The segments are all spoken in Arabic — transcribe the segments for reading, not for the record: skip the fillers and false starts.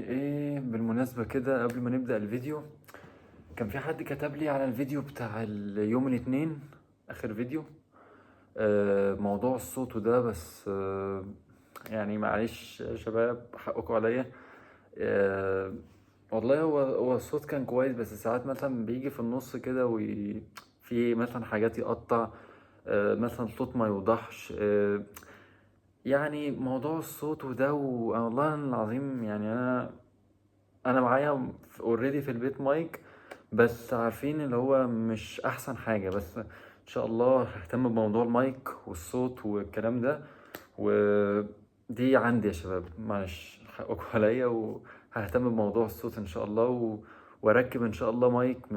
ايه بالمناسبة كده قبل ما نبدأ الفيديو، كان في حد كتب لي على الفيديو بتاع يوم الاثنين، اخر فيديو. موضوع الصوت وده بس. يعني معلش يا شباب، حقكم عليا. آه والله هو الصوت كان كويس، بس ساعات مثلا بيجي في النص كده في مثلا حاجات يقطع. مثلا صوت ما يوضحش. يعني موضوع الصوت وده، والله العظيم يعني انا معايا اوريدي في البيت مايك، بس عارفين اللي هو مش احسن حاجة. بس ان شاء الله ههتم بموضوع المايك والصوت والكلام ده، ودي عندي يا شباب، معلش حقكم عليا. وههتم بموضوع الصوت ان شاء الله، واركب ان شاء الله مايك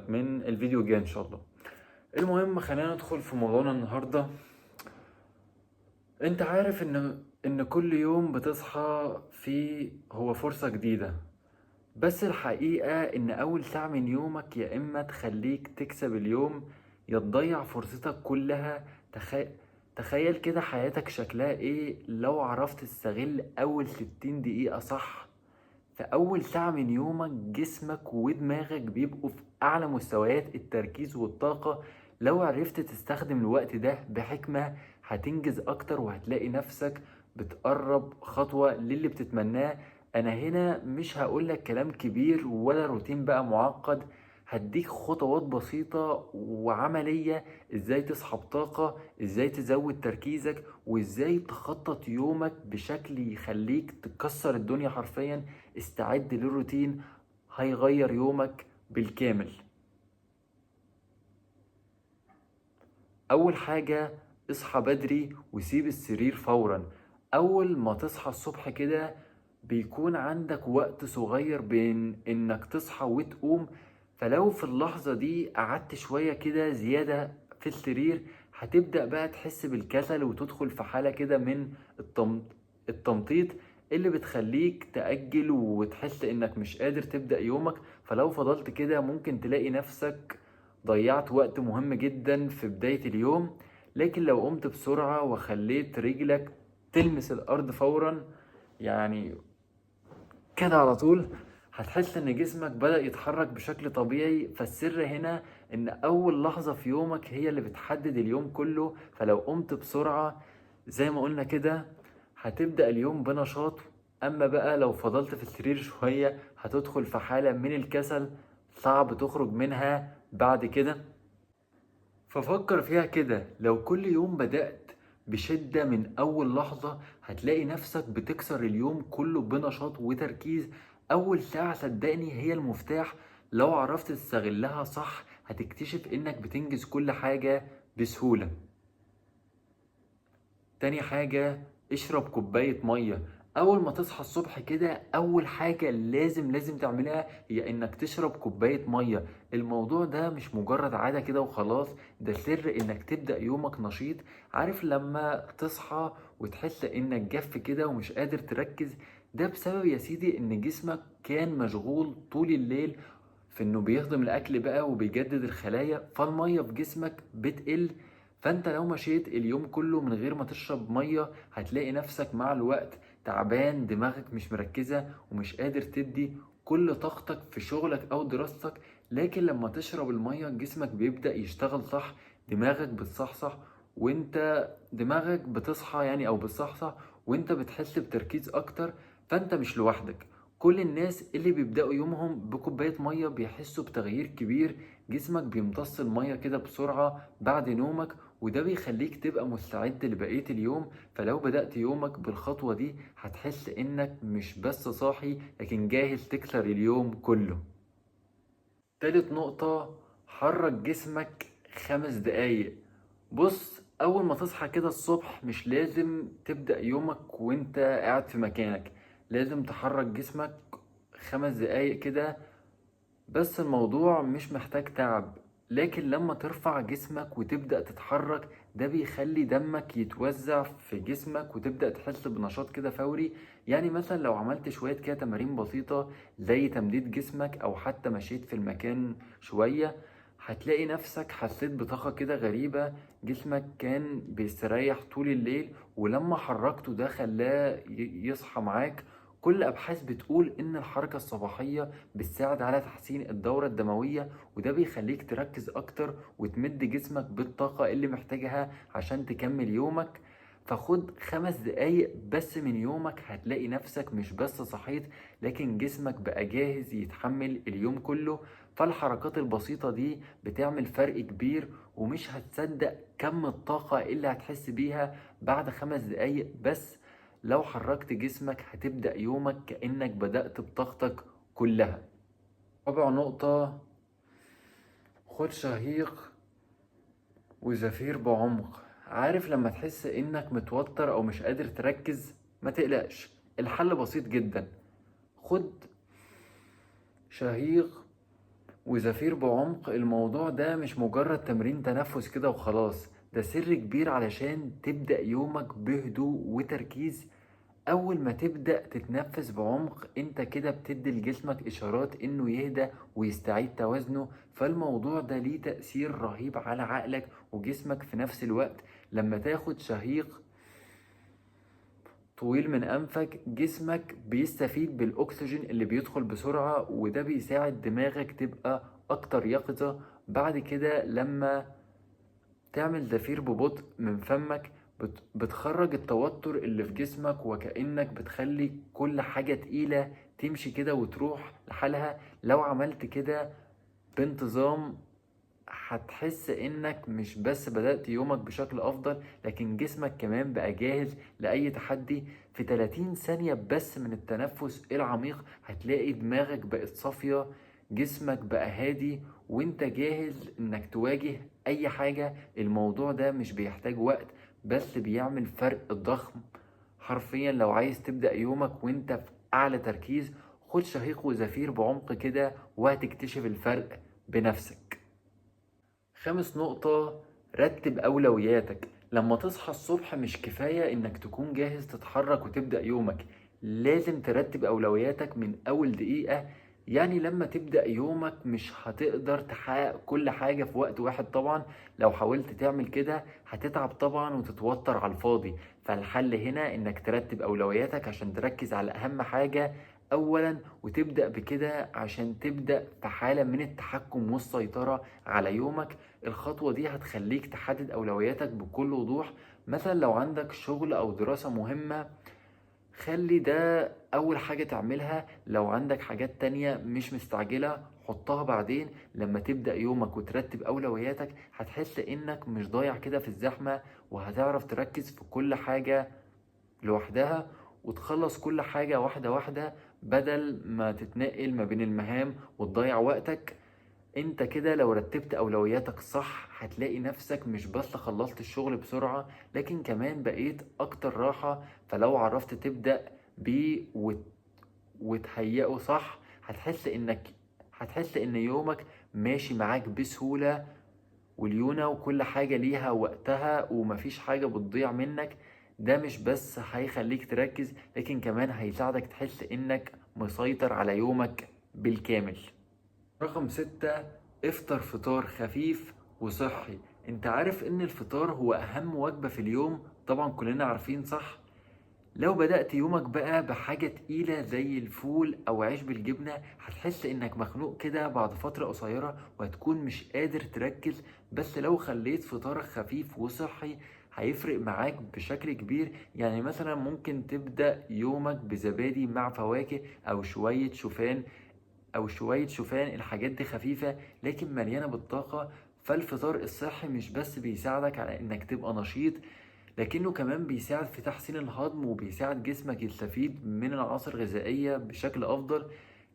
من الفيديو الجاي ان شاء الله. المهم خلينا ندخل في موضوعنا النهارده. انت عارف ان كل يوم بتصحى فيه هو فرصة جديدة، بس الحقيقة إن أول ساعة من يومك يا إما تخليك تكسب اليوم، يا تضيع فرصتك كلها. تخيل كده حياتك شكلها إيه لو عرفت تستغل أول 60 دقيقة صح. في أول ساعة من يومك جسمك ودماغك بيبقوا في أعلى مستويات التركيز والطاقة. لو عرفت تستخدم الوقت ده بحكمة هتنجز أكتر، وهتلاقي نفسك بتقرب خطوة للي بتتمناه. أنا هنا مش هقولك كلام كبير ولا روتين بقى معقد، هديك خطوات بسيطة وعملية. ازاي تصحى بطاقة، ازاي تزود تركيزك، وازاي تخطط يومك بشكل يخليك تكسر الدنيا حرفيا. استعد للروتين هيغير يومك بالكامل. اول حاجة، اصحى بدري وسيب السرير فورا. اول ما تصحى الصبح كده بيكون عندك وقت صغير بين انك تصحى وتقوم. فلو في اللحظة دي قعدت شوية كده زيادة في السرير، هتبدأ بقى تحس بالكسل وتدخل في حالة كده من التمطيط، اللي بتخليك تأجل وتحس انك مش قادر تبدأ يومك. فلو فضلت كده ممكن تلاقي نفسك ضيعت وقت مهم جدا في بداية اليوم. لكن لو قمت بسرعة وخليت رجلك تلمس الأرض فورا، يعني كده على طول، هتحس ان جسمك بدأ يتحرك بشكل طبيعي. فالسر هنا ان اول لحظة في يومك هي اللي بتحدد اليوم كله. فلو قمت بسرعة زي ما قلنا كده هتبدأ اليوم بنشاط. اما بقى لو فضلت في السرير شوية هتدخل في حالة من الكسل صعب تخرج منها بعد كده. ففكر فيها كده، لو كل يوم بدأت بشدة من أول لحظة هتلاقي نفسك بتكسر اليوم كله بنشاط وتركيز. أول ساعة صدقني هي المفتاح، لو عرفت تستغلها صح هتكتشف إنك بتنجز كل حاجة بسهولة. تاني حاجة، اشرب كوباية مية. أول ما تصحى الصبح كده أول حاجة لازم تعملها هي إنك تشرب كوباية مية. الموضوع ده مش مجرد عادة كده وخلاص، ده سر إنك تبدأ يومك نشيط. عارف لما تصحى وتحس إنك جف كده ومش قادر تركز، ده بسبب يا سيدي إن جسمك كان مشغول طول الليل في إنه بيهضم الأكل بقى وبيجدد الخلايا، فالمية في جسمك بتقل. فانت لو مشيت اليوم كله من غير ما تشرب مية هتلاقي نفسك مع الوقت تعبان، دماغك مش مركزة ومش قادر تدي كل طاقتك في شغلك او دراستك. لكن لما تشرب المية جسمك بيبدأ يشتغل صح، دماغك بتصحصح، وانت دماغك بتصحى يعني او بتصحصح، وانت بتحس بتركيز اكتر. فانت مش لوحدك، كل الناس اللي بيبدأوا يومهم بكوباية مية بيحسوا بتغيير كبير. جسمك بيمتص المية كده بسرعة بعد نومك، وده بيخليك تبقى مستعد لبقية اليوم. فلو بدأت يومك بالخطوة دي هتحس انك مش بس صاحي لكن جاهز تكسر اليوم كله. تالت نقطة، حرك جسمك 5 دقايق. بص، أول ما تصحى كده الصبح مش لازم تبدأ يومك وانت قاعد في مكانك، لازم تحرك جسمك 5 دقايق كده. بس الموضوع مش محتاج تعب، لكن لما ترفع جسمك وتبدأ تتحرك ده بيخلي دمك يتوزع في جسمك وتبدأ تحس بنشاط كده فوري. يعني مثلا لو عملت شوية كده تمارين بسيطة زي تمديد جسمك أو حتى مشيت في المكان شوية، هتلاقي نفسك حسيت بطاقة كده غريبة. جسمك كان بيستريح طول الليل ولما حركته ده خلاه يصحى معاك. كل الأبحاث بتقول إن الحركة الصباحية بتساعد على تحسين الدورة الدموية، وده بيخليك تركز أكتر وتمد جسمك بالطاقة اللي محتاجها عشان تكمل يومك. فخد 5 دقايق بس من يومك، هتلاقي نفسك مش بس صحيت، لكن جسمك بقى جاهز يتحمل اليوم كله. فالحركات البسيطة دي بتعمل فرق كبير، ومش هتصدق كم الطاقة اللي هتحس بيها بعد 5 دقايق بس. لو حركت جسمك هتبدأ يومك كأنك بدأت بطاقتك كلها. رابع نقطة، خد شهيق وزفير بعمق. عارف لما تحس انك متوتر او مش قادر تركز؟ ما تقلقش، الحل بسيط جدا. خد شهيق وزفير بعمق. الموضوع ده مش مجرد تمرين تنفس كده وخلاص، ده سر كبير علشان تبدأ يومك بهدوء وتركيز. اول ما تبدأ تتنفس بعمق انت كده بتدي لجسمك اشارات انه يهدى ويستعيد توازنه. فالموضوع ده ليه تأثير رهيب على عقلك وجسمك في نفس الوقت. لما تاخد شهيق طويل من أنفك، جسمك بيستفيد بالأكسجين اللي بيدخل بسرعة، وده بيساعد دماغك تبقى أكتر يقظة. بعد كده لما تعمل زفير ببطء من فمك، بتخرج التوتر اللي في جسمك، وكأنك بتخلي كل حاجة تقيلة تمشي كده وتروح لحالها. لو عملت كده بانتظام هتحس انك مش بس بدأت يومك بشكل افضل، لكن جسمك كمان بقى جاهز لأي تحدي. في 30 ثانية بس من التنفس العميق هتلاقي دماغك بقت صافية، جسمك بقى هادي، وانت جاهز انك تواجه اي حاجة. الموضوع ده مش بيحتاج وقت، بس بيعمل فرق ضخم حرفيا. لو عايز تبدأ يومك وانت في اعلى تركيز، خد شهيق وزفير بعمق كده وهتكتشف الفرق بنفسك. خامس نقطة، رتب أولوياتك. لما تصحى الصبح مش كفاية إنك تكون جاهز تتحرك وتبدأ يومك، لازم ترتب أولوياتك من أول دقيقة. يعني لما تبدأ يومك مش هتقدر تحقق كل حاجة في وقت واحد طبعا. لو حاولت تعمل كده هتتعب طبعا وتتوتر على الفاضي. فالحل هنا إنك ترتب أولوياتك عشان تركز على أهم حاجة أولا، وتبدأ بكده عشان تبدأ في حالة من التحكم والسيطرة على يومك. الخطوة دي هتخليك تحدد أولوياتك بكل وضوح. مثلا لو عندك شغل أو دراسة مهمة، خلي ده أول حاجة تعملها. لو عندك حاجات تانية مش مستعجلة حطها بعدين. لما تبدأ يومك وترتب أولوياتك هتحس إنك مش ضايع كده في الزحمة، وهتعرف تركز في كل حاجة لوحدها وتخلص كل حاجة واحدة واحدة، بدل ما تتنقل ما بين المهام وتضيع وقتك. انت كده لو رتبت اولوياتك صح هتلاقي نفسك مش بس خلصت الشغل بسرعة، لكن كمان بقيت اكتر راحة. فلو عرفت تبدأ بيه وتهيئه صح، هتحس ان يومك ماشي معاك بسهولة وليونة، وكل حاجة ليها وقتها ومفيش حاجة بتضيع منك. ده مش بس هيخليك تركز، لكن كمان هيساعدك تحس انك مسيطر على يومك بالكامل. رقم 6، افطر فطار خفيف وصحي. انت عارف ان الفطار هو اهم وجبة في اليوم؟ طبعا كلنا عارفين صح؟ لو بدأت يومك بقى بحاجة تقيلة زي الفول أو عيش بالجبنة، هتحس إنك مخنوق كده بعد فترة قصيرة وهتكون مش قادر تركز. بس لو خليت فطارك خفيف وصحي هيفرق معاك بشكل كبير. يعني مثلا ممكن تبدأ يومك بزبادي مع فواكه أو شوية شوفان. الحاجات دي خفيفة لكن مليانة بالطاقة. فالفطار الصحي مش بس بيساعدك على إنك تبقى نشيط، لكنه كمان بيساعد في تحسين الهضم وبيساعد جسمك يستفيد من العناصر الغذائية بشكل أفضل.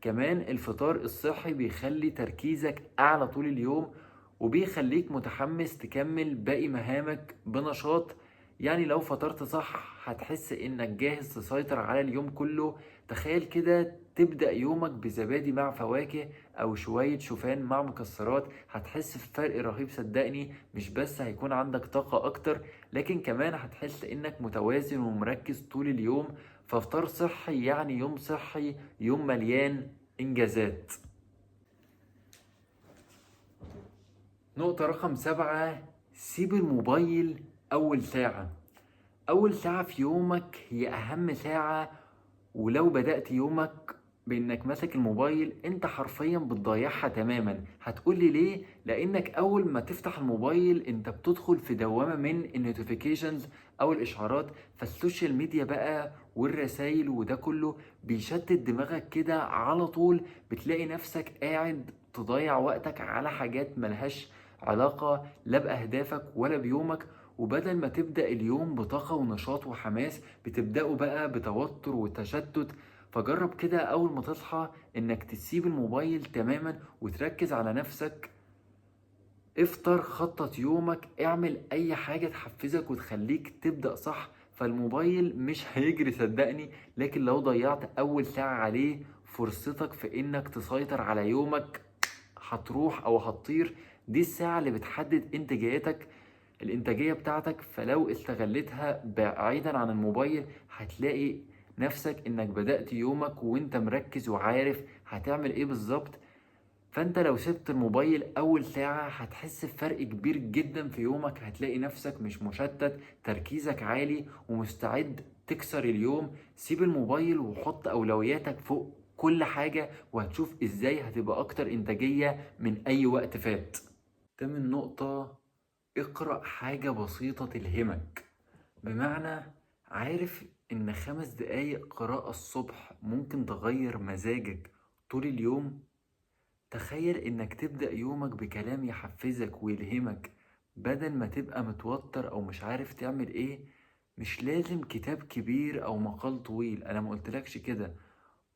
كمان الفطار الصحي بيخلي تركيزك أعلى طول اليوم، وبيخليك متحمس تكمل باقي مهامك بنشاط. يعني لو فطرت صح هتحس إنك جاهز تسيطر على اليوم كله. تخيل كده تبدأ يومك بزبادي مع فواكه أو شوية شوفان مع مكسرات، هتحس بفرق رهيب صدقني. مش بس هيكون عندك طاقة أكتر، لكن كمان هتحس انك متوازن ومركز طول اليوم. فافطار صحي يعني يوم صحي، يوم مليان انجازات. نقطة رقم 7، سيب الموبايل أول ساعة. أول ساعة في يومك هي أهم ساعة، ولو بدأت يومك بإنك ماسك الموبايل انت حرفيا بتضيعها تماما. هتقولي ليه؟ لأنك أول ما تفتح الموبايل انت بتدخل في دوامة من النوتيفيكيشنز أو الإشعارات، فالسوشيال ميديا بقى والرسايل وده كله بيشتت دماغك كده على طول. بتلاقي نفسك قاعد تضيع وقتك على حاجات ملهاش علاقة لا بأهدافك ولا بيومك، وبدل ما تبدأ اليوم بطاقة ونشاط وحماس بتبدأه بقى بتوتر وتشتت. فجرب كده أول ما تصحى إنك تسيب الموبايل تماما وتركز على نفسك. افطر، خطط يومك، اعمل أي حاجة تحفزك وتخليك تبدأ صح. فالموبايل مش هيجري صدقني، لكن لو ضيعت أول ساعة عليه فرصتك في إنك تسيطر على يومك هتروح أو هتطير. دي الساعة اللي بتحدد إنتاجيتك، الإنتاجية بتاعتك. فلو استغلتها بعيدا عن الموبايل هتلاقي نفسك إنك بدأت يومك وإنت مركز وعارف هتعمل إيه بالظبط. فأنت لو سبت الموبايل أول ساعة هتحس بفرق كبير جدا في يومك. هتلاقي نفسك مش مشتت، تركيزك عالي ومستعد تكسر اليوم. سيب الموبايل وحط أولوياتك فوق كل حاجة وهتشوف إزاي هتبقى أكتر إنتاجية من أي وقت فات. تامن نقطة، اقرأ حاجة بسيطة تلهمك. بمعنى، عارف إن 5 دقايق قراءة الصبح ممكن تغير مزاجك طول اليوم؟ تخيل إنك تبدأ يومك بكلام يحفزك ويلهمك بدل ما تبقى متوتر أو مش عارف تعمل إيه. مش لازم كتاب كبير أو مقال طويل، أنا مقلتلكش كده.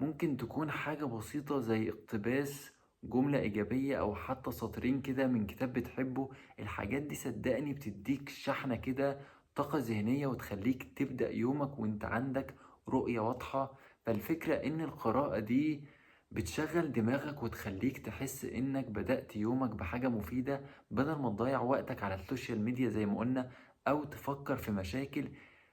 ممكن تكون حاجة بسيطة زي اقتباس جملة إيجابية أو حتى سطرين كده من كتاب بتحبه. الحاجات دي صدقني بتديك شحنة كده، طاقة ذهنية، وتخليك تبدأ يومك وانت عندك رؤية واضحة. فالفكرة إن القراءة دي بتشغل دماغك وتخليك تحس إنك بدأت يومك بحاجة مفيدة بدل ما تضيع وقتك على السوشيال ميديا زي ما قلنا أو تفكر في مشاكل.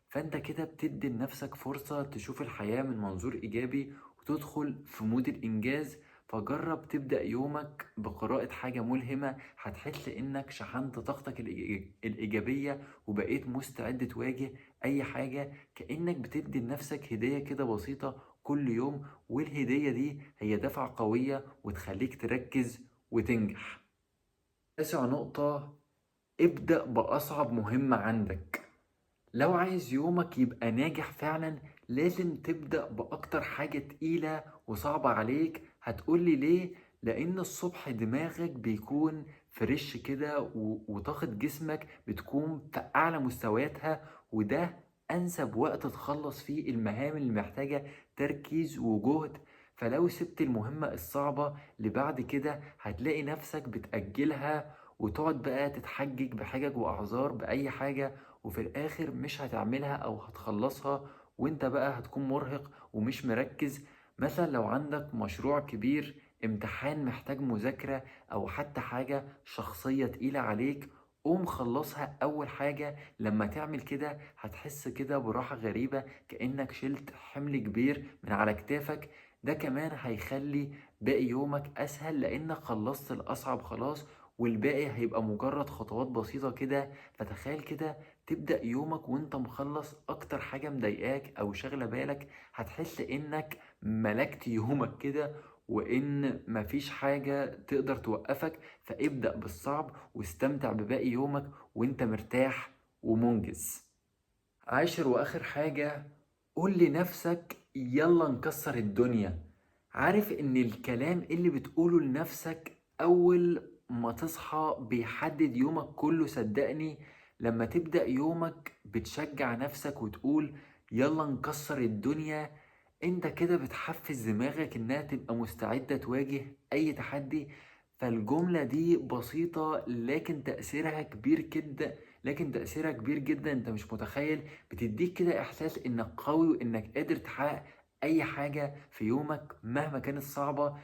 فانت كده بتدي لنفسك فرصة تشوف الحياة من منظور إيجابي وتدخل في مود الإنجاز. فجرب تبدأ يومك بقراءة حاجة ملهمة، هتحس إنك شحنت طاقتك الإيجابية وبقيت مستعد تواجه أي حاجة. كأنك بتدي لنفسك هدية كده بسيطة كل يوم، والهدية دي هي دفعة قوية وتخليك تركز وتنجح. 9 نقطة، ابدأ بأصعب مهمة عندك. لو عايز يومك يبقى ناجح فعلا لازم تبدأ بأكتر حاجة تقيلة وصعبة عليك. هتقولي ليه؟ لأن الصبح دماغك بيكون فريش كده وطاقة جسمك بتكون في أعلى مستوياتها، وده أنسب وقت تخلص فيه المهام اللي محتاجة تركيز وجهد. فلو سبت المهمة الصعبة لبعد كده هتلاقي نفسك بتأجلها وتقعد بقى تتحجج بحجج وأعذار بأي حاجة، وفي الاخر مش هتعملها او هتخلصها وانت بقى هتكون مرهق ومش مركز. مثلا لو عندك مشروع كبير، امتحان محتاج مذاكرة، او حتى حاجة شخصية تقيلة عليك، قوم خلصها اول حاجة. لما تعمل كده هتحس كده براحة غريبة كأنك شلت حمل كبير من على كتافك. ده كمان هيخلي باقي يومك اسهل لانك خلصت الاصعب خلاص، والباقي هيبقى مجرد خطوات بسيطة كده. فتخيل كده تبدأ يومك وانت مخلص اكتر حاجة مضايقاك او شاغلة بالك، هتحس انك ملكت يومك كده وان مفيش حاجة تقدر توقفك. فابدأ بالصعب واستمتع بباقي يومك وانت مرتاح ومنجز. 10 واخر حاجة، قول لنفسك يلا نكسر الدنيا. عارف ان الكلام اللي بتقوله لنفسك اول ما تصحى بيحدد يومك كله. صدقني لما تبدأ يومك بتشجع نفسك وتقول يلا نكسر الدنيا، انت كده بتحفز دماغك انها تبقى مستعدة تواجه اي تحدي. فالجملة دي بسيطة لكن تأثيرها كبير جدا، انت مش متخيل. بتديك كده احساس انك قوي وانك قادر تحقق اي حاجة في يومك مهما كانت صعبة.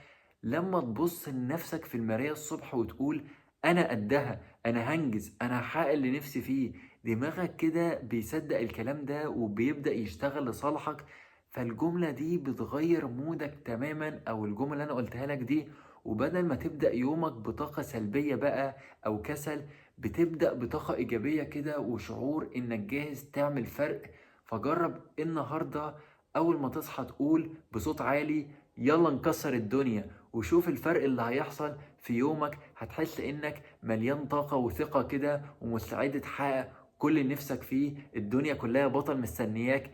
لما تبص لنفسك في المراية الصبح وتقول انا قدها، انا هنجز، انا هحقق اللي نفسي فيه، دماغك كده بيصدق الكلام ده وبيبدأ يشتغل لصالحك. فالجملة دي بتغير مودك تماما، او الجملة اللي انا قلتها لك دي، وبدل ما تبدأ يومك بطاقة سلبية بقى او كسل بتبدأ بطاقة ايجابية كده وشعور انك جاهز تعمل فرق. فجرب النهاردة اول ما تصحى تقول بصوت عالي يلا نكسر الدنيا، وشوف الفرق اللي هيحصل في يومك. هتحس انك مليان طاقة وثقة كده ومستعد تحقق كل اللي نفسك فيه. الدنيا كلها بطل مستنياك.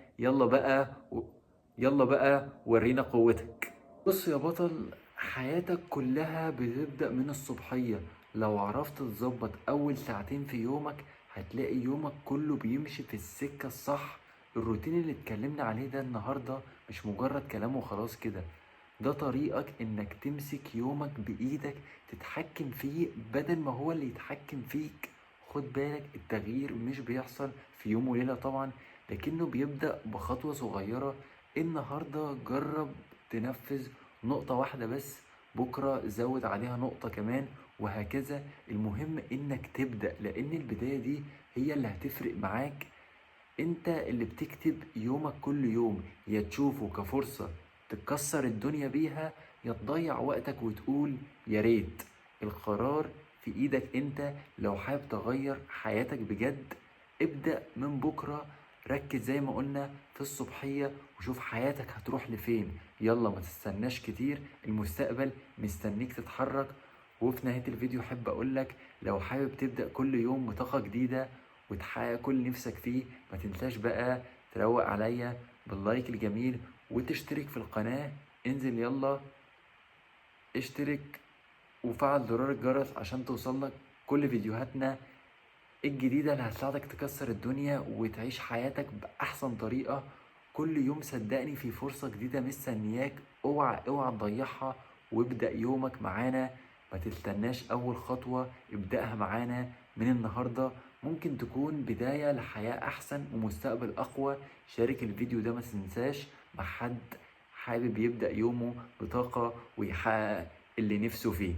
يلا بقى ورينا قوتك. بص يا بطل، حياتك كلها بتبدأ من الصبحية. لو عرفت تظبط أول ساعتين في يومك هتلاقي يومك كله بيمشي في السكة الصح. الروتين اللي اتكلمنا عليه ده النهاردة مش مجرد كلام وخلاص كده، ده طريقك انك تمسك يومك بإيدك، تتحكم فيه بدل ما هو اللي يتحكم فيك. خد بالك، التغيير مش بيحصل في يوم وليلة طبعا، لكنه بيبدأ بخطوة صغيرة. النهاردة جرب تنفذ نقطة واحدة بس، بكرة زود عليها نقطة كمان، وهكذا. المهم انك تبدأ، لان البداية دي هي اللي هتفرق معاك. انت اللي بتكتب يومك كل يوم، يا تشوفه كفرصة تكسر الدنيا بيها، يا تضيع وقتك وتقول يا ريت. القرار في ايدك انت. لو حابب تغير حياتك بجد ابدأ من بكرة. ركز زي ما قلنا في الصبحية وشوف حياتك هتروح لفين. يلا ما تستناش كتير، المستقبل مستنيك تتحرك. وفي نهاية الفيديو حابب اقولك، لو حابب تبدأ كل يوم بطاقة جديدة وتحقق كل اللي نفسك فيه، ما تنساش بقى تروق عليا باللايك الجميل وتشترك في القناة. انزل يلا اشترك وفعل زرار الجرس عشان توصلك كل فيديوهاتنا الجديدة اللي هتساعدك تكسر الدنيا وتعيش حياتك بأحسن طريقة. كل يوم صدقني في فرصة جديدة مستنياك، اوعى تضيعها. وابدأ يومك معانا، ما تستناش أول خطوة، ابدأها معانا من النهاردة. ممكن تكون بداية لحياة أحسن ومستقبل أقوى. شارك الفيديو ده ما تنساش مع حد حابب يبدأ يومه بطاقة ويحقق اللي نفسه فيه.